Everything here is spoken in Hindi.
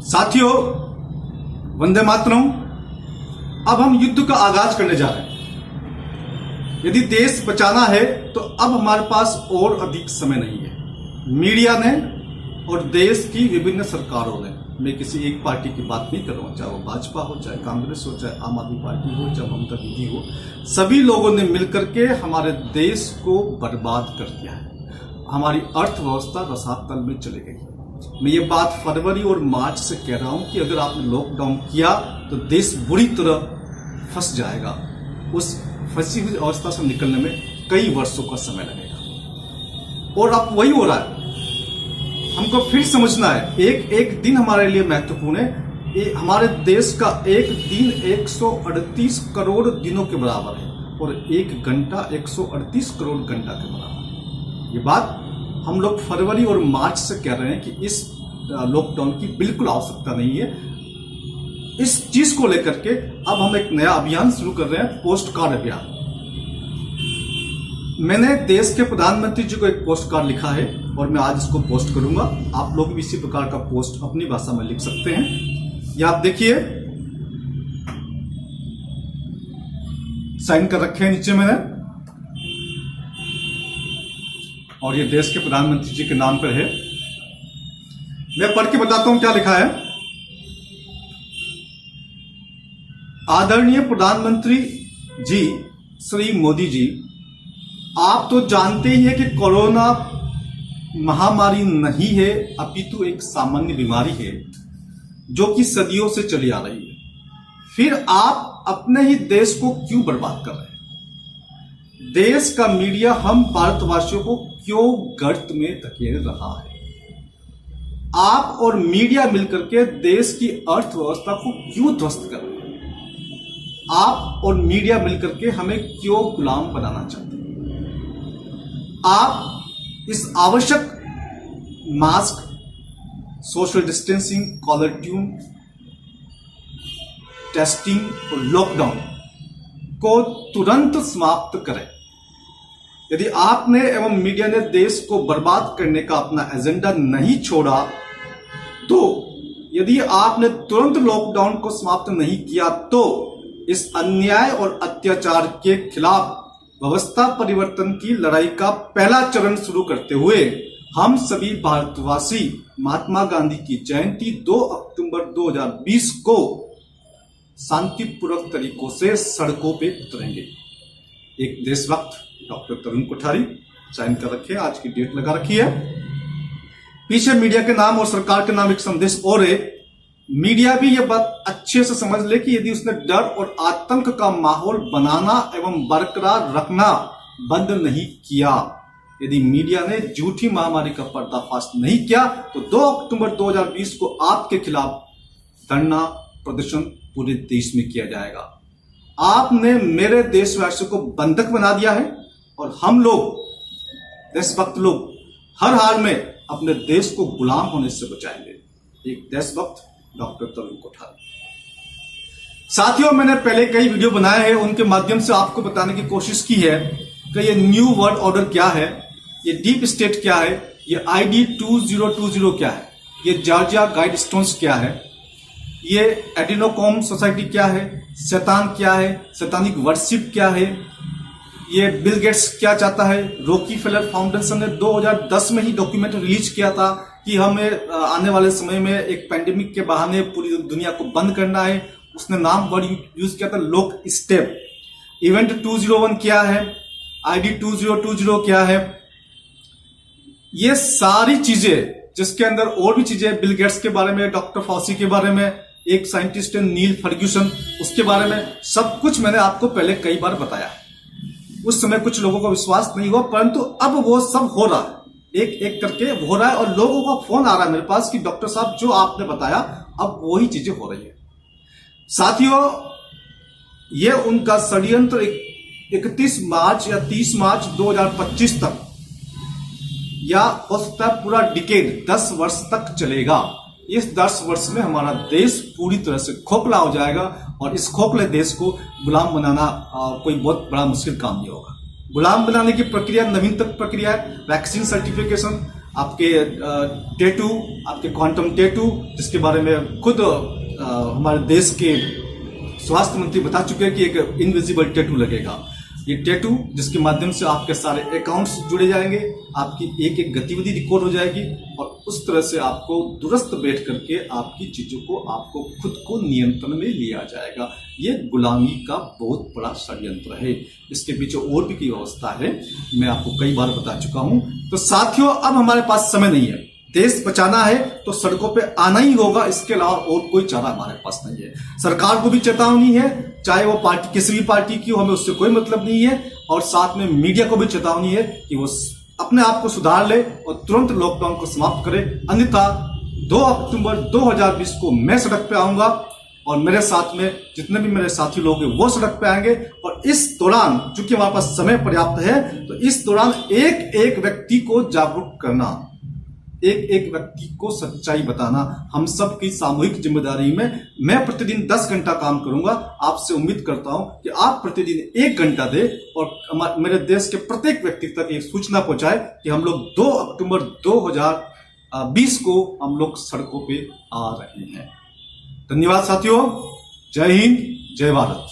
साथियों, वंदे मातरम। अब हम युद्ध का आगाज करने जा रहे हैं। यदि देश बचाना है तो अब हमारे पास और अधिक समय नहीं है। मीडिया ने और देश की विभिन्न सरकारों ने, मैं किसी एक पार्टी की बात नहीं कर रहा हूं, चाहे वो भाजपा हो, चाहे कांग्रेस हो, चाहे आम आदमी पार्टी हो, चाहे ममता दीदी हो, सभी लोगों ने मिलकर के हमारे देश को बर्बाद कर दिया है। हमारी अर्थव्यवस्था रसातल में चली गई। मैं ये बात फरवरी और मार्च से कह रहा हूं कि अगर आपने लॉकडाउन किया तो देश बुरी तरह फंस जाएगा। उस फंसी हुई अवस्था से निकलने में कई वर्षों का समय लगेगा और अब वही हो रहा है। हमको फिर समझना है, एक एक दिन हमारे लिए महत्वपूर्ण है। हमारे देश का एक दिन 138 करोड़ दिनों के बराबर है और एक घंटा 138 करोड़ घंटा के बराबर है। ये बात हम लोग फरवरी और मार्च से कह रहे हैं कि इस लॉकडाउन की बिल्कुल आवश्यकता नहीं है। इस चीज को लेकर के अब हम एक नया अभियान शुरू कर रहे हैं, पोस्ट कार्ड अभियान। मैंने देश के प्रधानमंत्री जी को एक पोस्ट कार्ड लिखा है और मैं आज इसको पोस्ट करूंगा। आप लोग भी इसी प्रकार का पोस्ट अपनी भाषा में लिख सकते हैं। ये आप देखिए, साइन कर रखे हैं नीचे मैंने, और ये देश के प्रधानमंत्री जी के नाम पर है। मैं पढ़ के बताता हूं क्या लिखा है। आदरणीय प्रधानमंत्री जी श्री मोदी जी, आप तो जानते ही हैं कि कोरोना महामारी नहीं है, अपितु एक सामान्य बीमारी है जो कि सदियों से चली आ रही है। फिर आप अपने ही देश को क्यों बर्बाद कर रहे हैं? देश का मीडिया हम भारतवासियों को क्यों गर्त में धकेल रहा है? आप और मीडिया मिलकर के देश की अर्थव्यवस्था को क्यों ध्वस्त कर रहे हैं? आप और मीडिया मिलकर के हमें क्यों गुलाम बनाना चाहते हैं? आप इस आवश्यक mask, social distancing, caller tune, testing और लॉकडाउन को तुरंत समाप्त करें। यदि आपने एवं मीडिया ने देश को बर्बाद करने का अपना एजेंडा नहीं छोड़ा, तो यदि आपने तुरंत लॉकडाउन को समाप्त नहीं किया, तो इस अन्याय और अत्याचार के खिलाफ व्यवस्था परिवर्तन की लड़ाई का पहला चरण शुरू करते हुए हम सभी भारतवासी महात्मा गांधी की जयंती 2 अक्टूबर 2020 को शांतिपूर्वक तरीकों से सड़कों पे उतरेंगे। एक देशभक्त डॉक्टर तरुण कोठारी, साइन कर रखे, आज की डेट लगा रखी है। पीछे मीडिया के नाम और सरकार के नाम एक संदेश और है। मीडिया भी यह बात अच्छे से समझ ले कि यदि उसने डर और आतंक का माहौल बनाना एवं बरकरार रखना बंद नहीं किया, यदि मीडिया ने झूठी महामारी का पर्दाफाश नहीं किया, तो 2 अक्टूबर 2020 को आपके खिलाफ धरना प्रदर्शन पूरे देश में किया जाएगा। आपने मेरे देशवासियों को बंधक बना दिया है और हम लोग देशभक्त लोग हर हाल में अपने देश को गुलाम होने से बचाएंगे। एक देशभक्त डॉक्टर तरुण कोठारी। साथियों, मैंने पहले कई वीडियो बनाए हैं, उनके माध्यम से आपको बताने की कोशिश की है कि ये न्यू वर्ल्ड ऑर्डर क्या है, ये डीप स्टेट क्या है, ये ID 2020 क्या है, ये जॉर्जिया गाइडस्टोन्स क्या है, ये एडिनोकॉम सोसाइटी क्या है, शैतान क्या है, शैतानिक वर्शिप क्या है, ये बिल गेट्स क्या चाहता है। रॉकीफेलर फाउंडेशन ने 2010 में ही डॉक्यूमेंट रिलीज किया था कि हमें आने वाले समय में एक पैंडेमिक के बहाने पूरी दुनिया को बंद करना है। उसने नाम वर्ड यूज किया था, लॉक स्टेप। इवेंट 201 क्या है, ID 2020 क्या है, ये सारी चीजें, जिसके अंदर और भी चीजें, बिल गेट्स के बारे में, डॉक्टर फॉसी के बारे में, एक साइंटिस्ट है नील फर्ग्यूसन, उसके बारे में सब कुछ मैंने आपको पहले कई बार बताया है। उस समय कुछ लोगों का विश्वास नहीं हुआ, परंतु अब वो सब हो रहा है, एक एक करके हो रहा है और लोगों का फोन आ रहा है मेरे पास कि डॉक्टर साहब जो आपने बताया अब वही चीजें हो रही है। साथियों, ये उनका षड्यंत्र 31 मार्च या 30 मार्च 2025 तक, या हो सकता है पूरा डिकेड 10 वर्ष तक चलेगा। इस 10 वर्ष में हमारा देश पूरी तरह से खोखला हो जाएगा और इस खोखले देश को गुलाम बनाना कोई बहुत बड़ा मुश्किल काम नहीं होगा। गुलाम बनाने की प्रक्रिया नवीनतम प्रक्रिया है, वैक्सीन सर्टिफिकेशन। आपके टेटू, आपके क्वांटम टेटू, जिसके बारे में खुद हमारे देश के स्वास्थ्य मंत्री बता चुके हैं कि एक इनविजिबल टेटू लगेगा। ये टेटू जिसके माध्यम से आपके सारे अकाउंट्स जुड़े जाएंगे, आपकी एक एक गतिविधि रिकॉर्ड हो जाएगी और उस तरह से आपको दुरुस्त बैठ करके आपकी चीजों को, आपको खुद को नियंत्रण में लिया जाएगा। ये गुलामी का बहुत बड़ा षड्यंत्र है। इसके पीछे और भी की व्यवस्था है, मैं आपको कई बार बता चुका हूं। तो साथियों, अब हमारे पास समय नहीं है। देश बचाना है तो सड़कों पे आना ही होगा, इसके अलावा और कोई चारा हमारे पास नहीं है। सरकार को भी चेतावनी है, चाहे वो पार्टी किसी भी पार्टी की हो, हमें उससे कोई मतलब नहीं है। और साथ में मीडिया को भी चेतावनी है कि वो अपने आप को सुधार ले और तुरंत लॉकडाउन को समाप्त करे, अन्यथा 2 अक्टूबर 2020 को मैं सड़क पे आऊंगा और मेरे साथ में जितने भी मेरे साथी लोग हैं वो सड़क पे आएंगे। और इस दौरान चूंकि हमारे पास समय पर्याप्त है, तो इस दौरान एक एक व्यक्ति को जागरूक करना, एक एक व्यक्ति को सच्चाई बताना हम सब की सामूहिक जिम्मेदारी में मैं प्रतिदिन 10 घंटा काम करूंगा। आपसे उम्मीद करता हूं कि आप प्रतिदिन 1 घंटा दे और मेरे देश के प्रत्येक व्यक्ति तक एक सूचना पहुंचाए कि हम लोग 2 अक्टूबर 2020 को हम लोग सड़कों पे आ रहे हैं। धन्यवाद साथियों, जय हिंद, जय भारत।